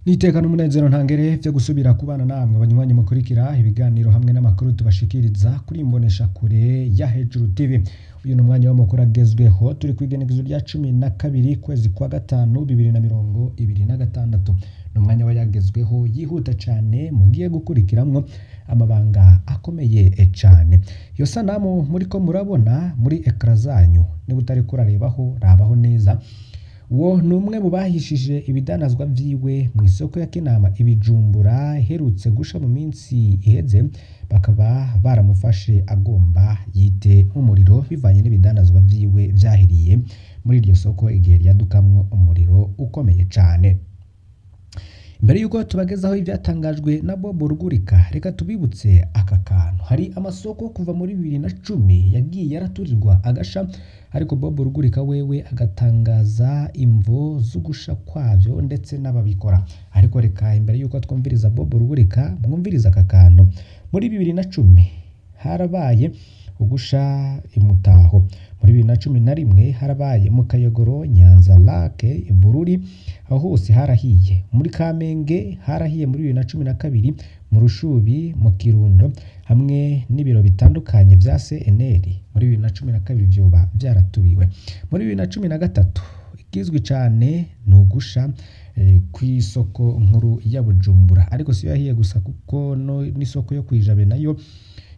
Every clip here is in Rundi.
Nitekana umunezero ntangere vyo gusubira kubana namwe banywanyi mukurikira ibiganiro hamwe n'amakuru tubashikiriza kuri imbonesha kure ya Hejuru TV. Uyu numwanya w'amakuru agezweho turi kwigenekezo rya 12 kwezi kwa gatanu 2026. Numwanya wayagezweho yihuta cyane mugiye gukurikiramwo amabanga akomeye cyane. Yo sanamu muriko murabona muri ekra zanyu ni butari kurarebaho rabaho neza. Uwo numwe mu bahishije ibidanazwa vyiwe mu isoko ya Kinama ibijumbura herutse gusha mu minsi iheze bakaba baramufashe agomba yite umuriro bivanye n'ibidanazwa vyiwe vyahiriye muri iryo soko igihe ryadukamwo umuriro ukomeye cyane. Mbere yuko tubagezaho ivyatangajwe na Bob Rugurika reka tubibutse aka kantu. Hari amasoko kuva muri 2010 yagiye yaraturirwa agasha ariko Bob Rugurika wewe agatangaza imvo z'ugusha kwavyo ndetse n'ababikora. Ariko reka imbere yuko twumviriza Bob Rugurika mwumviriza aka kantu. Muri 2010 harabaye ugusha imutaho. Muri 2011 harabaye mu Kayogoro, Nyanza Lake, Bururi aho hose harahiye. Muri Kamenge harahiye muri 2012, mu Rushubi, mu Kirundo hamwe n'ibiro bitandukanye vya CNL muri 2012 vyoba byaratubiwe. Muri 2013 ikizwi cyane n'ugusha kw'isoko nkuru ya Bujumbura ariko si yahiye gusa kuko n'isoko yo kwijabe nayo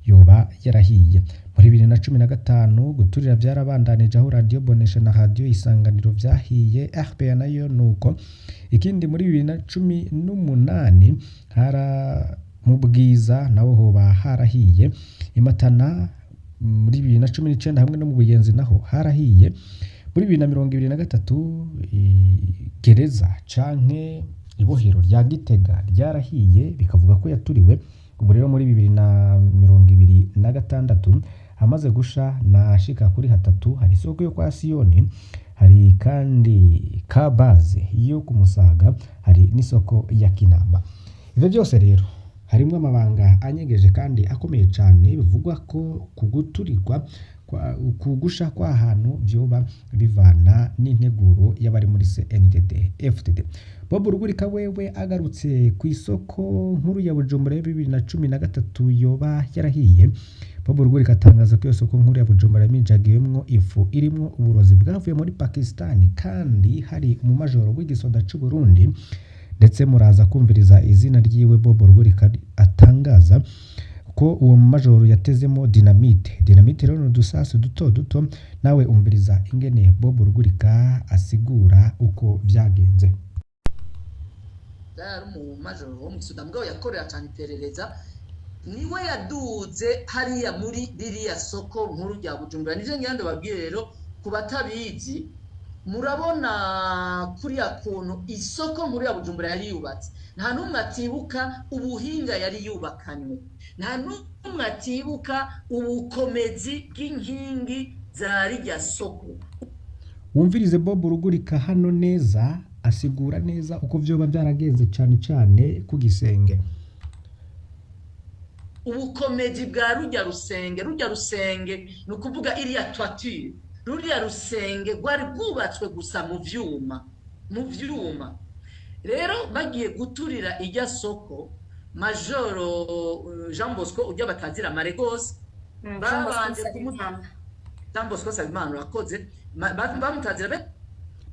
yoba yarahiye. Muri 2015 guturira byarabandanije aho radio Bonesha na radio Isanganiro vyahiye. RPA nayo nuko. Ikindi muri 2018 hara mu Bwiza naho hoba harahiye. Imatana muri 2019 hamwe no mu Buyenzi naho harahiye. Muri 2023 gereza canke ibohero rya Gitega ryarahiye bikavuga ko yaturiwe. Ubu rero muri 2026 hamaze gusha na shika kuri hatatu. Hari isoko yo kwa Siyoni, hari kandi Kabaze yo kumusaga, hari n'isoko ya Kinama. Ivyo byose rero harimwo amabanga anyegeje kandi akomeye cyane bivugwa ko kuguturirwa kugusha kwa hantu vyoba bivana n'integuro y'abari muri CNDD FDD. Bob Rugurika wewe agarutse ku isoko nkuru ya Bujumbura 2013 yoba yarahiye. Bob Rugurika atangaza ko iyo soko nkuru ya Bujumbura mijagiyemwo ifu irimwo uburozi bwavuye muri Pakistan kandi hari umumajoro w'igisoda c'u Burundi ndetse muraza kumviriza izina ryiwe. Bob Rugurika atangaza ko uwo majoro yatezemo dinamite rero n'udusasu duto duto. Nawe umviriza ingene Bob Rugurika asigura uko vyagenze. Dari mu majoro wo mu Sudan bwo yakorera cyane iperereza niwe yaduze hariya muri ririya soko nkuru rya Bujumbura. Nije ngende babwire rero kubatabizi murabona kuri yakuntu isoko nkuru ya Bujumbura yari yubatse. Nta numwe atibuka ubuhinga yari yubakanywe, nta numwe atibuka ubukomezi bw'inkingi za rirya soko. Wumvirize Bob Rugurika hano neza asigura neza uko vyoba byaragenze cyane ku gisenge. Ubukomezi bwa rujya rusenge nukuvuga iriya toiture, ruriya rusenge rwari rwubatswe gusa mu vyuma. Rero bagiye guturira ijya soko Majoro Jean Bosco ujya batazira Maregos babanje Jean Bosco Sabimana urakoze bamutazira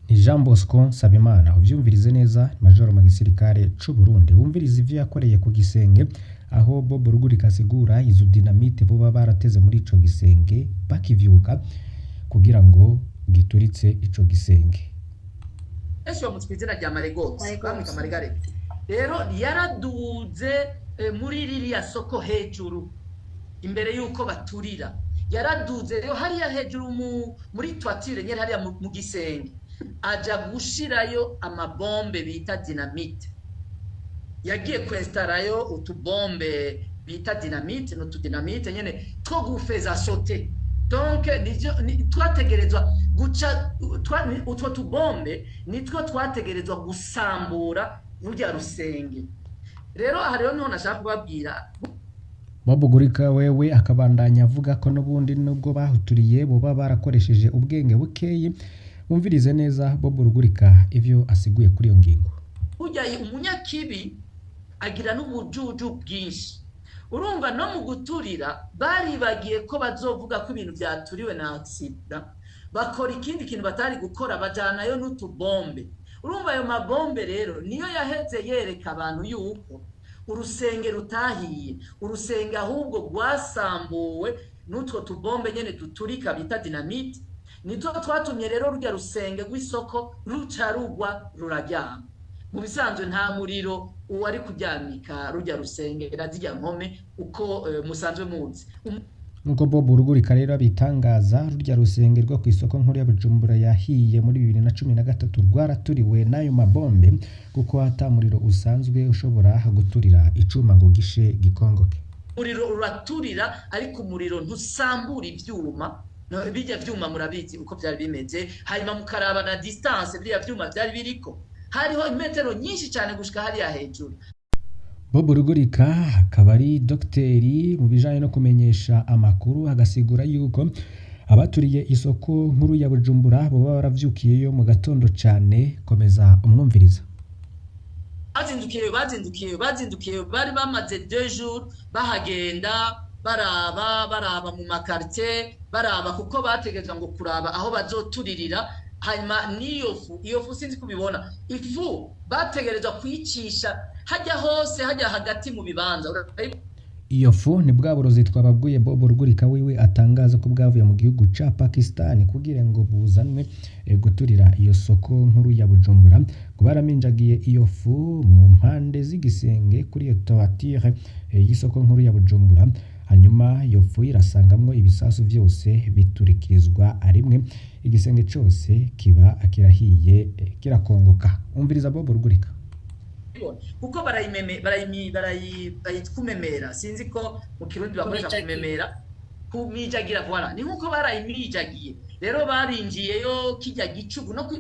ni Jean Bosco Sabimana. Uvyumvirize neza Majoro mu gisirikare c'u Burundi. Wumvirize ivyo yakoreye ku gisenge aho Bob Rugurika asigura izo dinamite bo barateze muri ico gisenge bakivyuka kugira ngo gituritse ico gisenge. Ese bamutwizira rya Maregos bamwita Marigare. Rero yaraduze muri ririya soko hejuru imbere yuko baturira. Yaraduze rero hariya hejuru muri toiture nyene hariya mu gisenge aja gushirayo amabombe bita dinamite. Yagiye kwestarayo utubombe bita dinamite no tudinamite nyene two gufeza sauter. Donc twategerezwa guca utwo tubombe nitwo twategerezwa gusambura rujya rusenge. Rero hariho niho nashaka kubabwira Bob Rugurika wewe akabandanya avuga ko n'ubundi nubwo bahuturiye bo barakoresheje ubwenge bukeyi. Umvirize neza Bob Rugurika ivyo asiguye kuri iyo ngingo. burya umunyakibi agira n'ubujuju bwinshi. Urumva no mu guturira baribagiye ko bazovuga ko ibintu byaturiwe na accident, bakora ikindi kintu batari gukora, bajanayo n'utubombe. Urumva ayo mabombe rero niyo yaheze yereka abantu yuko urusenge rutahiye, urusenge ahubwo rwasambuwe n'utwo tubombe nyene duturika bita dinamite. Nitwo twatumye rero rurya rusenge rw'isoko ruca rugwa ruraryama. Mu bisanzwe nta muriro uwari kuryamika rurya rusenge razirya nkome uko musanzwe muzi. Nkuko Bob Rugurika rero bitangaza, rurya rusenge rwo ku isoko nkuru ya Bujumbura yahiye muri 2013 rwaraturiwe n'ayo mabombe kuko hata muriro usanzwe ushobora guturira icuma ngo gishe gikongoke. Umuriro uraturira ariko umuriro ntusambura ivyuma. Bijya vyuma murabizi uko byari bimeze, hanyuma mukaraba na distance biriya vyuma byari biriko, hariho imetero nyinshi cyane gushika hariya hejuru. Bob Rugurika akaba ari dogiteri mu bijanye no kumenyesha amakuru, agasigura yuko abaturiye isoko nkuru ya Bujumbura bo baravyukiyeyo mu gatondo cyane. Komeza umwumviriza. Bazindukiye bari bamaze 2 jours bahagenda baraba mu makartie, baraba kuko bategeza ngo kuraba aho bazoturirira. Hanyuma iyo fu sinzi kubibona, ifu bategereza kwicisha hajya hose, hajya hagati mu bibanza. Iyo fu ni bwa burozi twababwiye Bob Rugurika wiwe atangaza ko bwavuye mu gihugu ca Pakistan kugira ngo buzanwe guturira iyo soko nkuru ya Bujumbura. Ngo baraminjagiye iyo fu mu mpande z'igisenge kuri iyo toiture y'isoko nkuru ya Bujumbura. Hanyuma iyo fu irasangamwo ibisasu vyose biturikirizwa arimwe, igisenge cyose kiba kirahiye kirakongoka. Umviriza Bob Rugurika. Kuko barayitkumemera, sinzi ko mu Kirundi bakoresha kumemera, kumijagira. Voilà, ni nkuko barayimijagiye rero. Barinjiyeyo kijya gicugu no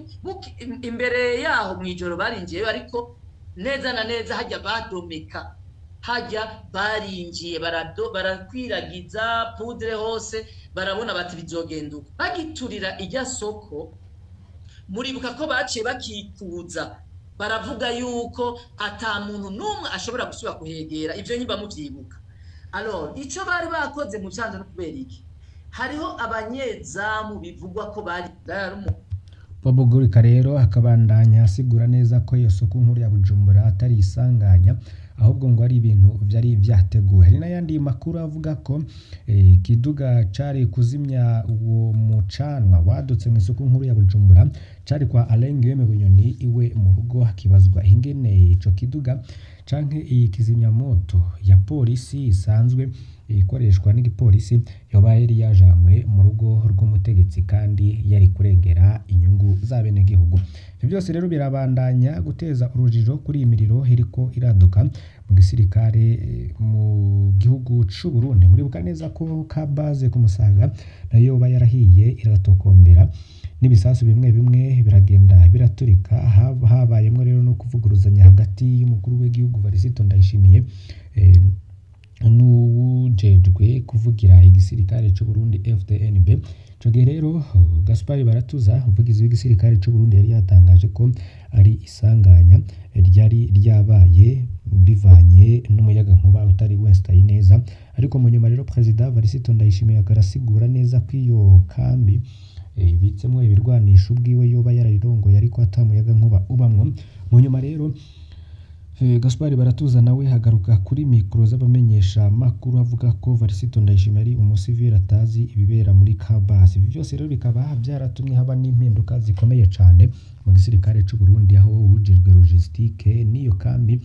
imbere yaho mwijoro barinjiyeyo, ariko neza na neza hajya badomeka, hajya barinjiye barakwiragiza poudre hose, barabona bati bizogenduka. Bagiturira ijya soko, muribuka ko baciye bakikuza, baravuga yuko ata muntu numwe ashobora gusubira kuhegera. Ivyo nyimba muvyibuka. Alors ico bari bakoze mu cyanzo no kubera iki, hariho abanyezamu bivugwa ko bari Bob Rugurika rero akabandanya asigura neza ko iyo soko nkuru ya Bujumbura atari isanganya, ahubwo ngo ari ibintu byari vyateguwe. Hari n'ayandi makuru avuga ko kiduga cari kuzimya uwo mucanwa wadutse mu isoko nkuru ya Bujumbura cari kwa Alain Guillaume Bunyoni iwe mu rugo. Hakibazwa ingene ico kiduga canke iyi kizimyamoto ya polisi isanzwe ikoreshwa n'igipolisi yoba yari yajanywe mu rugo rw'umutegetsi kandi yari kurengera inyungu z'abene gihugu. Ibyo byose rero birabandanya guteza urujijo kuri imiriro iriko iraduka mu gisirikare mu gihugu c'u Burundi. Muribuka neza ko ka base ku Musaga nayo yoba yarahiye iratokombera, n'ibisasu bimwe bimwe biragenda biraturika. Habayemwo rero no kuvuguruzanya hagati y'umukuru w'igihugu Varisito Ndayishimiye n'uwujejwe kuvugira igisirikare c'u Burundi FDNB. Ico gihe rero Gaspard Baratuza umuvugizi w'igisirikare c'u Burundi yari yatangaje ko ari isanganya ryari ryabaye bivanye n'umuyaga nkuba utari westaye neza. Ariko mu nyuma rero President Varisito Ndayishimiye akarasigura neza ko iyo kambi ibitsemwo ibirwanisho ubwiwe yoba yararirongoye ariko atamuyaga nkuba ubamwo. Mu nyuma rero Gaspard Baratuza nawe hagaruka kuri mikro z'abamenyesha makuru avuga ko Varisito Ndayishimiye ari umusivili atazi ibibera muri Kabasi. Ibi byose rero bikaba byaratumye haba n'impinduka zikomeye cyane mu gisirikare c'u Burundi, aho ujejwe logistique n'iyo kambi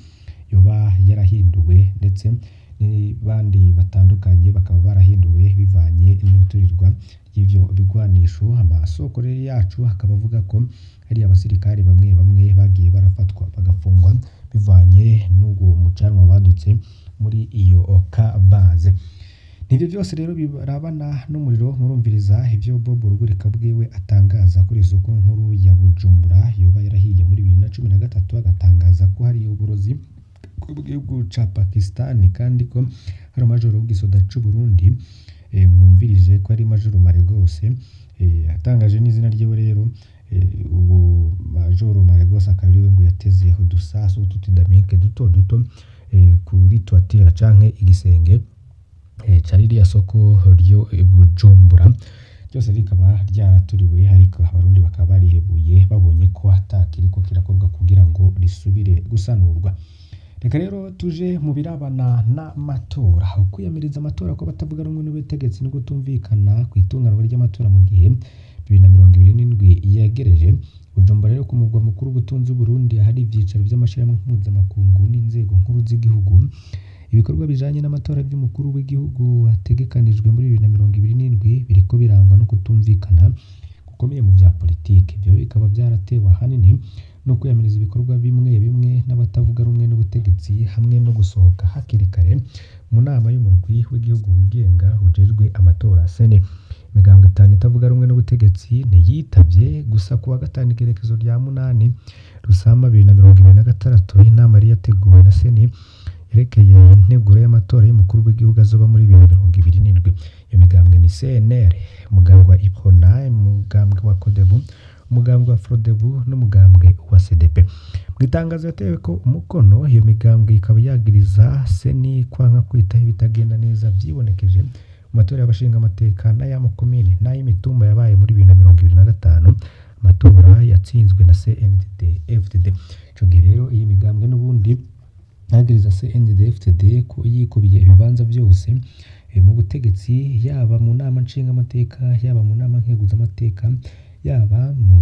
yoba yarahinduwe, ndetse n'abandi batandukanye bakaba barahinduwe bivanye n'uturirwa y'ivyo bigwanisho. Amasoko rero yacu hakaba avuga ko hari abasirikare bamwe bamwe bagiye barafatwa bagafungwa bivanye n'uwo mucanwa wadutse muri iyo kabaze. Nivyo byose rero birabana n'umuriro. Murumviriza ivyo Bob Rugurika bwiwe atangaza kuri isoko nkuru ya Bujumbura yoba yarahiye muri 2013, agatangaza ko hari uburozi bw'igihugu ca Pakistan kandi ko hari amajoro w'igisoda c'u Burundi mwumvirije ko ari Majoro Maregose atangaje n'izina ryiwe rero ubu Majoro Maregose akaba ariwe ngo yateze udusasu tutidamike duto duto kuri toiture canke igisenge cari ririya soko ryo Bujumbura byose rikaba ryaraturiwe ariko abarundi bakaba barihebuye babonye ko atakiriko kirakorwa kugira ngo risubire gusanurwa. Reka rero tuje mu birabana n'amatora. Ukwiyamiriza amatora ko batavuga rumwe n'ubutegetsi no gutumvikana ku itunganwa ry'amatora mu gihe 2027 yegereje. Bujumbura rero ku mugwa mukuru w'ubutunzi Burundi hari ivyicaro vy'amashirahamwe mpuzamakungu n'inzego nkuru z'igihugu. Ibikorwa bijanye n'amatora by'umukuru w'igihugu ategekanijwe muri 2027 biriko birangwa no kutumvikana gukomeye mu vya politike. Ibyo bikaba byaratewe ahanini no kwiyamiriza ibikorwa bimwe bimwe n'abatavuga rumwe n'ubutegetsi hamwe no gusohoka hakiri kare mu nama y'umurwi w'igihugu wigenga ujejwe amatora sene. Imigambwe 5 itavuga rumwe n'ubutegetsi ntiyitavye gusa kuwa gatanu igerekezo rya 8 Rusama 2026 inama yari yateguwe na sene yerekeye integuro y'amatora y'umukuru w'igihugu azoba muri 2027. Iyo migambwe ni CNR, umugambwe wa IPRONA, umugambwe wa CODEBU, umugambwe wa FRODEBU n'umugambwe wa CDP. Mu itangazo yatewe ko umukono iyo migambwe ikaba yagiriza seni kwanka kwitaho ibitagenda neza vyibonekeje mu matora y'abashinga amateka n'ay'amakomine n'ay'imitumba yabaye muri 2025. Amatora yatsinzwe na CNDD FDD. Ico gihe rero iyi migambwe n'ubundi yagiriza CNDD FDD ko yikubiye ibibanza byose mu butegetsi, yaba mu nama nshinga amateka, yaba mu nama nkeguza amateka, yaba mu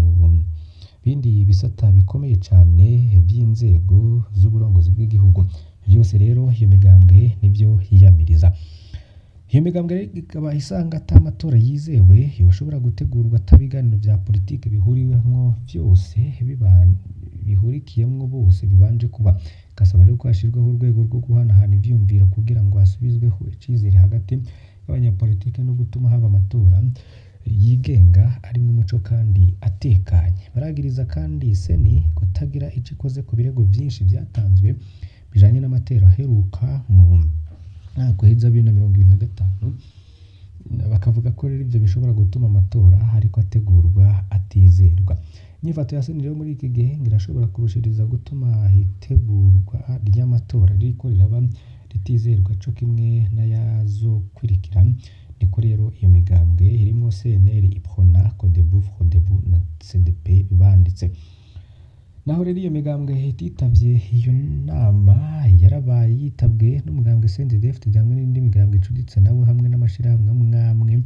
bindi bisata bikomeye cyane by'inzego z'uburongozi bw'igihugu. Byose rero iyo migambwe nibyo yiyamiriza. Iyo migambwe ikaba isanga ata amatora yizewe yoshobora gutegurwa atabiganiro bya politike bihuriwemo byose bihurikiyemwo bose bibanje kuba. Kasaba rero ko hashirwaho urwego rwo guhanahana ivyumviro kugira ngo hasubizweho icizere hagati y'abanyapolitike no gutuma haba amatora yigenga ari mu muco kandi atekanye. Baragiriza kandi seni kutagira ico ikoze ku birego byinshi byatanzwe bijanye n'amatera aheruka mu mwaka uheze 2025. Bakavuga ko rero ivyo bishobora gutuma amatora ariko ategurwa atizerwa. Inyifato ya seni rero muri iki gihe irashobora kurushiriza gutuma itegurwa ry'amatora ririko riraba ritizerwa co kimwe n'ayazokurikira. Niko rero iyo migambwe irimwo CNL, IPRONA, CODEBU, FRODEBU na CDP banditse. Naho rero iyo migambwe ititavye iyo nama yarabaye yitabwe n'umugambwe CNDD-FDD hamwe n'indi migambwe icuditse nabo hamwe n'amashirahamwe amwe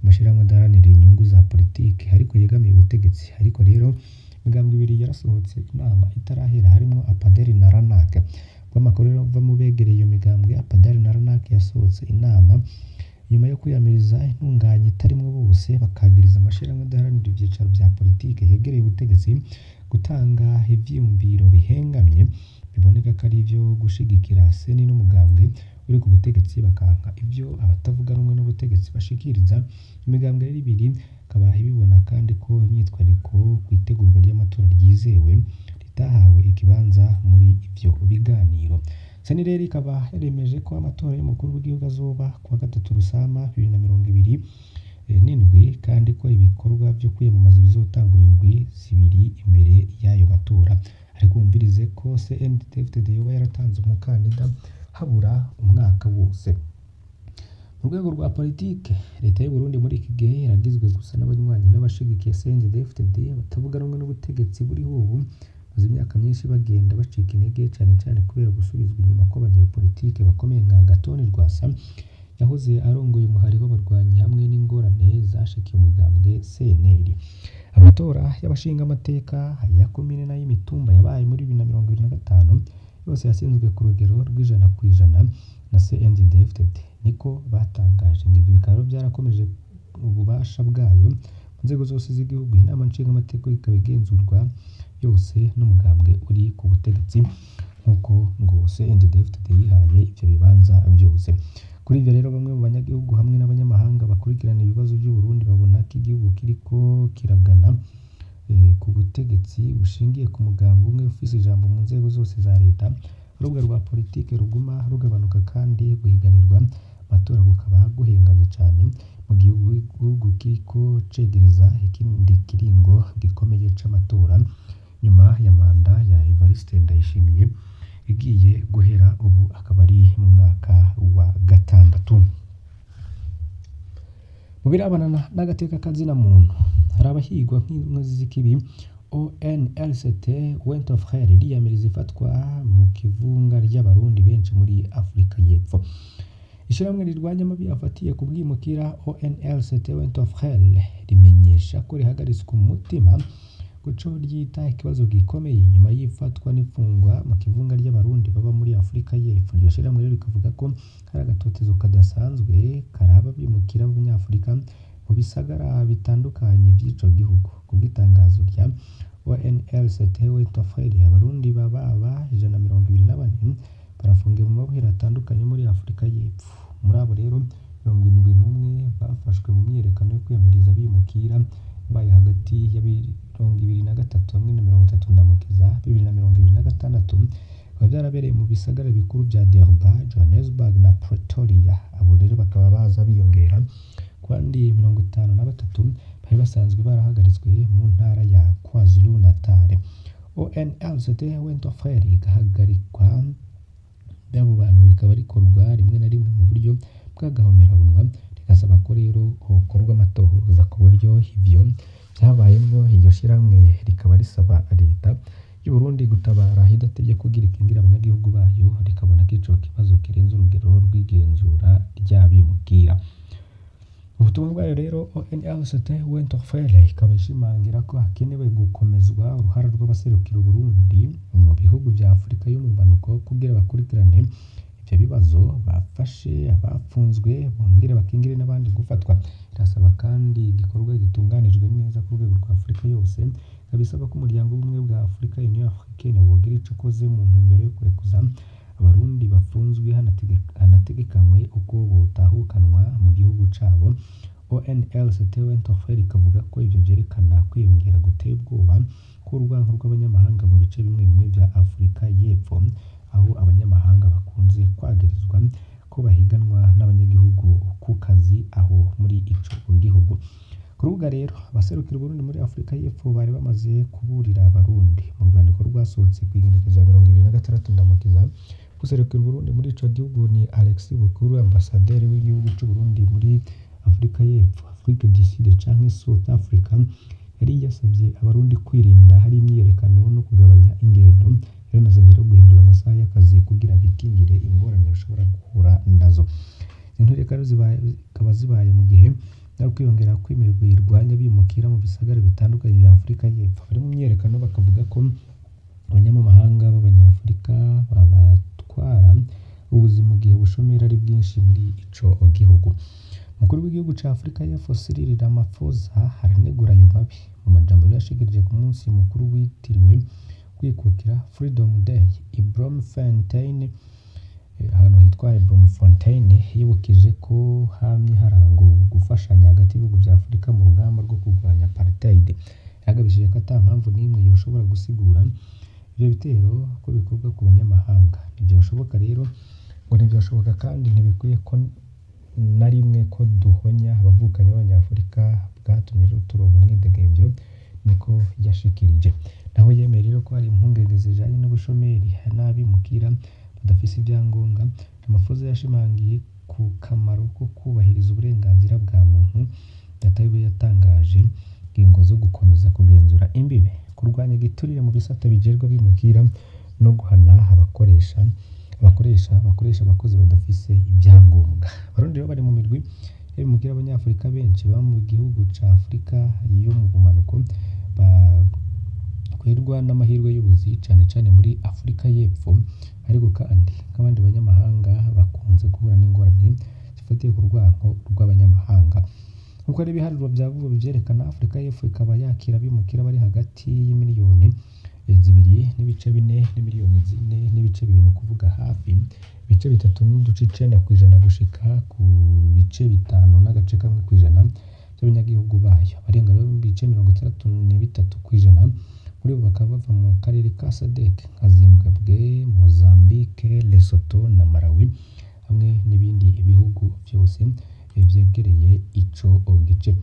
amashirahamwe adaharanira inyungu za politike ariko yegamiye ubutegetsi. Ariko rero imigambwe ibiri yarasohotse inama itarahera harimo APADER na RANAC. Bw'amakuru rero bava mu begereye iyo migambwe, APADER na RANAC yasohotse inama nyuma yo kwiyamiriza intunganye itarimwo bose, bakagiriza amashirahamwe adaharanira ivyicaro vya politike yegereye ubutegetsi gutanga ivyiyumviro bihengamye biboneka ko ari ivyo gushigikira seni n'umugambwe uri ku butegetsi, bakanka ivyo abatavuga rumwe n'ubutegetsi bashikiriza. Imigambwe rero ibiri ikaba ibibona kandi ko imyitwariko ku itegurwa ry'amatora ryizewe ritahawe ikibanza muri ivyo biganiro. Seni rero ikaba yaremeje ko amatora y'umukuru w'igihugu azoba kuwa 3 Rusama 2027 kandi ko ibikorwa byo kwiyamamaza bizotangura indwi zibiri imbere y'ayo matora. Ariko umvirize ko CNDD-FDD yoba yaratanze umukandida habura umwaka wose. Mu rwego rwa politike, leta y'u Burundi muri iki gihe iragizwe gusa n'abanywanyi n'abashigikiye CNDD-FDD batavuga rumwe n'ubutegetsi buriho ubu maze imyaka myinshi bagenda bacika intege cyane kubera gusubizwa inyuma kw'abanyapolitike bakomeye nka Agathon Rwasa yahoze arongoye umuhari w'abarwanyi hamwe n'ingorane zashikiye umugambwe CNL. Amatora y'abashinga amateka ya komine n'ay'imitumba yabaye muri 2025 yose yasinzwe ku rugero rw'100% na CNDD-FDD. Niko batangaje ngo ibi bikaba byarakomeje ububasha bwayo mu nzego zose z'igihugu. Inama nshinga amateka ikaba igenzurwa yose n'umugambwe uri ku butegetsi nk'uko ngo CNDD-FDD yihaye ivyo bibanza byose. Kuri ivyo rero bamwe mu banyagihugu hamwe n'abanyamahanga bakurikirana ibibazo by'u Burundi babona ko igihugu kiriko kiragana ku butegetsi bushingiye ku mugambwe umwe ufise ijambo mu nzego zose za leta. Urubuga rwa politike ruguma rugabanuka kandi guhiganirwa amatora kukaba guhengamye cyane mu gihugu kiriko cegereza ikindi kiringo gikomeye c'amatora nyuma ya manda ya Evariste Ndayishimiye igiye guhera ubu akaba ari mu mwaka wa 6. Mu birabana n'agateka kazina muntu hari abahigwa nk'inkozi z'ikibi. ONLCT Went of Hell riyamiriza ifatwa mu kivunga ry'abarundi benshi muri Afrika y'Epfo. Ishyirahamwe rirwanya amabi afatiye ku bwimukira ONLCT Went of Hell rimenyesha ko rihagaritswe umutima guco ryita ikibazo gikomeye nyuma y'ifatwa n'ifungwa mu kivunga ry'abarundi baba muri Afrika y'Epfo. Iryo shyirahamwe rero rikavuga ko hari agatotezo kadasanzwe karaba bimukira b'Abanyafurika mu bisagara bitandukanye by'ico gihugu. Kubw'itangazo rya ONLCT Went of Hell, abarundi baba 124 barafungiye mu mabohero atandukanye muri Afrika y'Epfo. Muri abo rero 71 bafashwe mu myiyerekano yo kwiyamiriza bimukira baye hagati ya 2023 hamwe na 30 Ndamukiza 2026 bikaba byarabereye mu bisagara bikuru bya Durban, Johannesburg na Pretoria. Abo rero bakaba baza biyongera kandi 53 bari basanzwe barahagaritswe mu ntara ya KwaZulu Natal. ONLCT Went of Hell igahagarikwa by'abo bantu bikaba rikorwa rimwe na rimwe mu buryo bw'agahomerabunwa, rigasaba ko rero hokorwa amatohoza ku buryo ivyo byabayemwo. Iryo shyirahamwe rikaba risaba leta y'u Burundi gutabara idatevye kugira ikingira abanyagihugu bayo, rikabona ko ico kibazo kirenze urugero rw'igenzura ry'abimukira. Ubutumwa bwayo rero ONLCT Went of Hell ikaba ishimangira ko hakenewe gukomezwa uruhara rw'abaserukira Burundi mu bihugu bya Afrika yo mu mpanuko kugira bakurikirane ivyo bibazo, bafashe abafunzwe bongere bakingire n'abandi gufatwa. Irasaba kandi igikorwa gitunganijwe neza ku rwego rwa Afrika yose, ikabisaba ko umuryango w'ubumwe bwa Afrika Union Africaine wogira ico ukoze mu ntumbero yo kurekuza abarundi bafunzwe hanategekanywe uko botahukanwa mu gihugu cabo. ONLCT Went of Hell ikavuga ko ivyo vyerekana kwiyongera guteye ubwoba k'urwanko rw'abanyamahanga mu bice bimwe bimwe vya Afrika y'Epfo, aho abanyamahanga bakunze kwagirizwa ko bahiganwa n'abanyagihugu ku kazi aho muri ico gihugu. Ku rubuga rero abaserukira Burundi muri Afrika y'Epfo bari bamaze kuburira abarundi mu rwandiko rwasohotse kw'igenekerezo 26 Ndamukiza. Guserukira Burundi muri ico gihugu ni Alexis Bukuru, ambasaderi w'igihugu c'u Burundi muri Afrika y'Epfo, Afrique du Sud canke South Africa. Yari yasabye abarundi kwirinda hari imyiyerekano no kugabanya ingendo. Rero nasabye rero guhindura amasaha y'akazi kugira bikingire ingorane bashobora guhura nazo. Inturekano zibaye mu gihe no kwiyongera kw'imirwi irwanya bimukira mu bisagara bitandukanye bya Afrika y'Epfo. Bari mu myiyerekano bakavuga ko abanyamahanga b'Abanyafurika babatwara ubuzima mu gihe ubushomeri ari bwinshi muri ico gihugu. Umukuru w'igihugu ca Afrika y'Epfo Cyril Ramaphosa aranegura ayo mabi mu majambo yashikirije ku munsi mukuru witiriwe kwikukira Freedom Day i Bloemfontein, ahantu hitwa Bloemfontein. Yibukije ko hamye harango gufashanya hagati y'ibihugu bya Afrika mu rugamba rwo kurwanya apartheid. Yagabishije ko ata mpamvu n'imwe yoshobora gusigura ivyo bitero ko bikorwa ku banyamahanga. Ntibyashoboka rero ngo ntibyashoboka kandi ntibikwiye ko na rimwe ko duhonya abavukanyi b'Abanyafurika bwatumye rero turonka umwidegemvyo, niko yashikirije. Naho yemeye rero ko hari impungenge zijanye n'ubushomeri n'abimukira badafise ibyangombwa. Ramaphosa yashimangiye ku kamaro ko kubahiriza uburenganzira bwa muntu, yatawe yatangaje ingingo zo gukomeza kugenzura imbibe, kurwanya igiturire mu bisata bijerwa bimukira no guhana abakoresha abakozi badafise ibyangombwa. Abarundi rero bari mu mirwi y'abimukira Abanyafurika benshi ba mu gihugu ca Afrika yo mu bumanuko bakwirwa n'amahirwe y'ubuzi cane cane muri Afrika y'Epfo, ariko kandi nk'abandi banyamahanga bakunze guhura n'ingorane zifatiye ku rwanko rw'abanyamahanga. Nkuko ari ibiharuro vya vuba bivyerekana, Afrika y'Epfo ikaba yakira abimukira bari hagati y'imiliyoni 2.4 n'imiliyoni 4 n'ibice 2, kuvuga hafi ibice 3.9% gushika ku bice 5 n'agace kamwe kw'ijana by'abanyagihugu bayo. Barenga rero ibice 63% muri bo bakaba bava mu karere ka SADC nka Zimbabwe, Mozambique, Lesotho na Malawi hamwe n'ibindi bihugu byose vyegereye ico gice.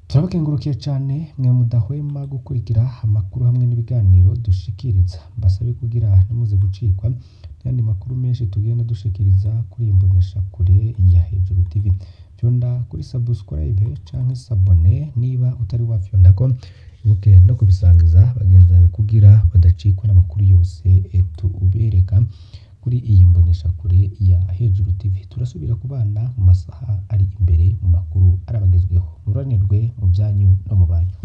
Turabakengurukiye cane mwe mudahwema gukurikira amakuru hamwe n'ibiganiro dushikiriza. Mbasabe kugira ntimuze gucikwa n'ayandi makuru menshi tugenda dushikiriza kuri iyi mboneshakure ya Hejuru TV. Fyonda kuri subscribe canke s'abone niba utari wafyondako, ibuke no kubisangiza bagenzi bawe kugira badacikwa n'amakuru yose tubereka kuri iyi mboneshakure ya Hejuru TV. Turasubira kubana mu masaha ari imbere mu makuru arabagezweho. Muranirwe mu byanyu no mu banyu.